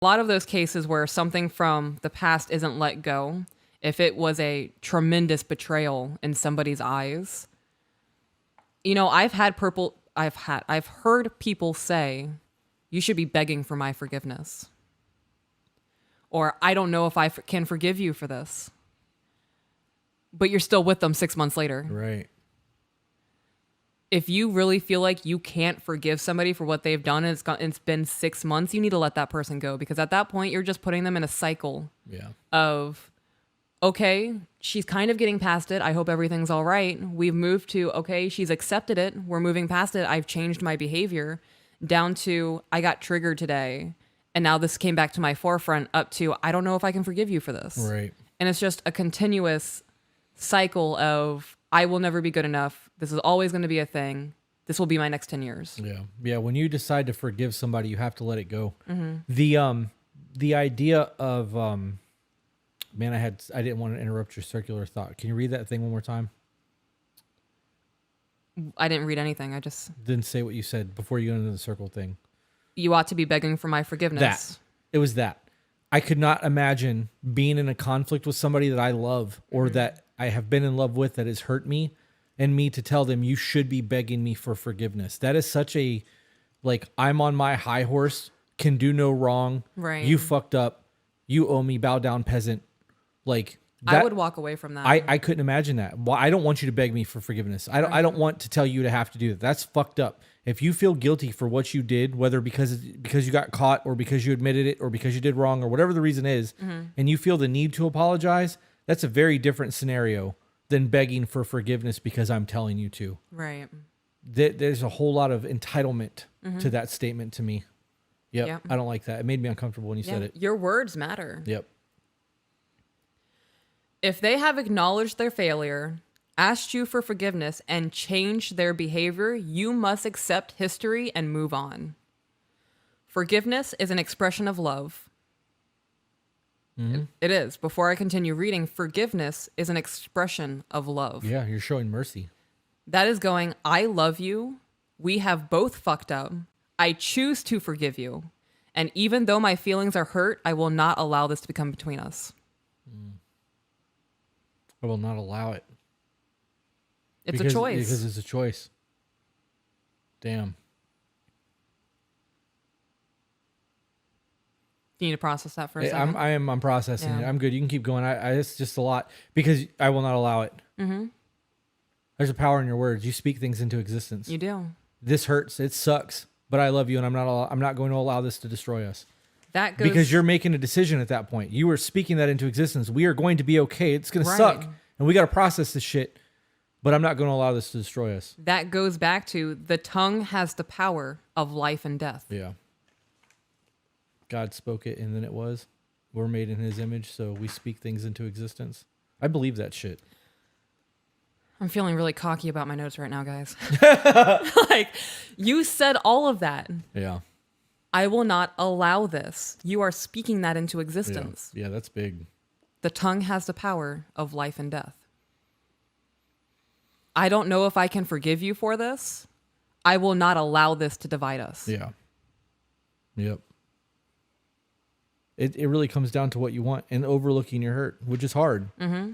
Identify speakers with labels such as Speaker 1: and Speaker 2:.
Speaker 1: A lot of those cases where something from the past isn't let go, if it was a tremendous betrayal in somebody's eyes, you know, I've heard people say, you should be begging for my forgiveness. Or I don't know if I can forgive you for this. But you're still with them 6 months later.
Speaker 2: Right.
Speaker 1: If you really feel like you can't forgive somebody for what they've done and it's been 6 months, you need to let that person go, because at that point you're just putting them in a cycle of, okay, she's kind of getting past it. I hope everything's all right. We've moved to, okay, she's accepted it. We're moving past it. I've changed my behavior, down to, I got triggered today. And now this came back to my forefront, up to, I don't know if I can forgive you for this.
Speaker 2: Right.
Speaker 1: And it's just a continuous cycle of, I will never be good enough. This is always going to be a thing. This will be my next 10 years.
Speaker 2: Yeah. Yeah. When you decide to forgive somebody, you have to let it go.
Speaker 1: Mm-hmm.
Speaker 2: The idea of, man, I didn't want to interrupt your circular thought. Can you read that thing one more time?
Speaker 1: I didn't read anything. I just...
Speaker 2: Didn't say what you said before you go into the circle thing.
Speaker 1: You ought to be begging for my forgiveness.
Speaker 2: It was that. I could not imagine being in a conflict with somebody that I love or that I have been in love with that has hurt me, and me to tell them, you should be begging me for forgiveness. That is such a, like, I'm on my high horse, can do no wrong.
Speaker 1: Right.
Speaker 2: You fucked up. You owe me, bow down peasant. Like, that,
Speaker 1: I would walk away from that.
Speaker 2: I couldn't imagine that. Well, I don't want you to beg me for forgiveness. I don't want to tell you to have to do that. That's fucked up. If you feel guilty for what you did, whether because you got caught or because you admitted it or because you did wrong or whatever the reason is, and you feel the need to apologize, that's a very different scenario than begging for forgiveness because I'm telling you to.
Speaker 1: Right.
Speaker 2: There's a whole lot of entitlement to that statement to me. Yep. I don't like that. It made me uncomfortable when you said it.
Speaker 1: Your words matter.
Speaker 2: Yep.
Speaker 1: If they have acknowledged their failure, asked you for forgiveness, and changed their behavior, you must accept history and move on. Forgiveness is an expression of love. It is. Before I continue reading, forgiveness is an expression of love.
Speaker 2: Yeah, you're showing mercy.
Speaker 1: That is going, I love you. We have both fucked up. I choose to forgive you. And even though my feelings are hurt, I will not allow this to become between us.
Speaker 2: I will not allow it.
Speaker 1: It's a choice.
Speaker 2: Because it's a choice. Damn.
Speaker 1: You need to process that for a second.
Speaker 2: I'm processing it.
Speaker 1: Yeah.
Speaker 2: I'm good. You can keep going. It's just a lot because I will not allow it.
Speaker 1: Mm-hmm.
Speaker 2: There's a power in your words. You speak things into existence.
Speaker 1: You do.
Speaker 2: This hurts. It sucks. But I love you, and I'm not going to allow this to destroy us.
Speaker 1: That goes,
Speaker 2: because you're making a decision at that point. You are speaking that into existence. We are going to be okay. It's going to suck, and we got to process this shit. But I'm not going to allow this to destroy us.
Speaker 1: That goes back to the tongue has the power of life and death.
Speaker 2: Yeah. God spoke it, and then it was. We're made in His image, so we speak things into existence. I believe that shit.
Speaker 1: I'm feeling really cocky about my notes right now, guys. Like, you said all of that.
Speaker 2: Yeah.
Speaker 1: I will not allow this. You are speaking that into existence.
Speaker 2: Yeah, that's big.
Speaker 1: The tongue has the power of life and death. I don't know if I can forgive you for this. I will not allow this to divide us.
Speaker 2: Yeah. Yep. It really comes down to what you want and overlooking your hurt, which is hard.
Speaker 1: Mm-hmm.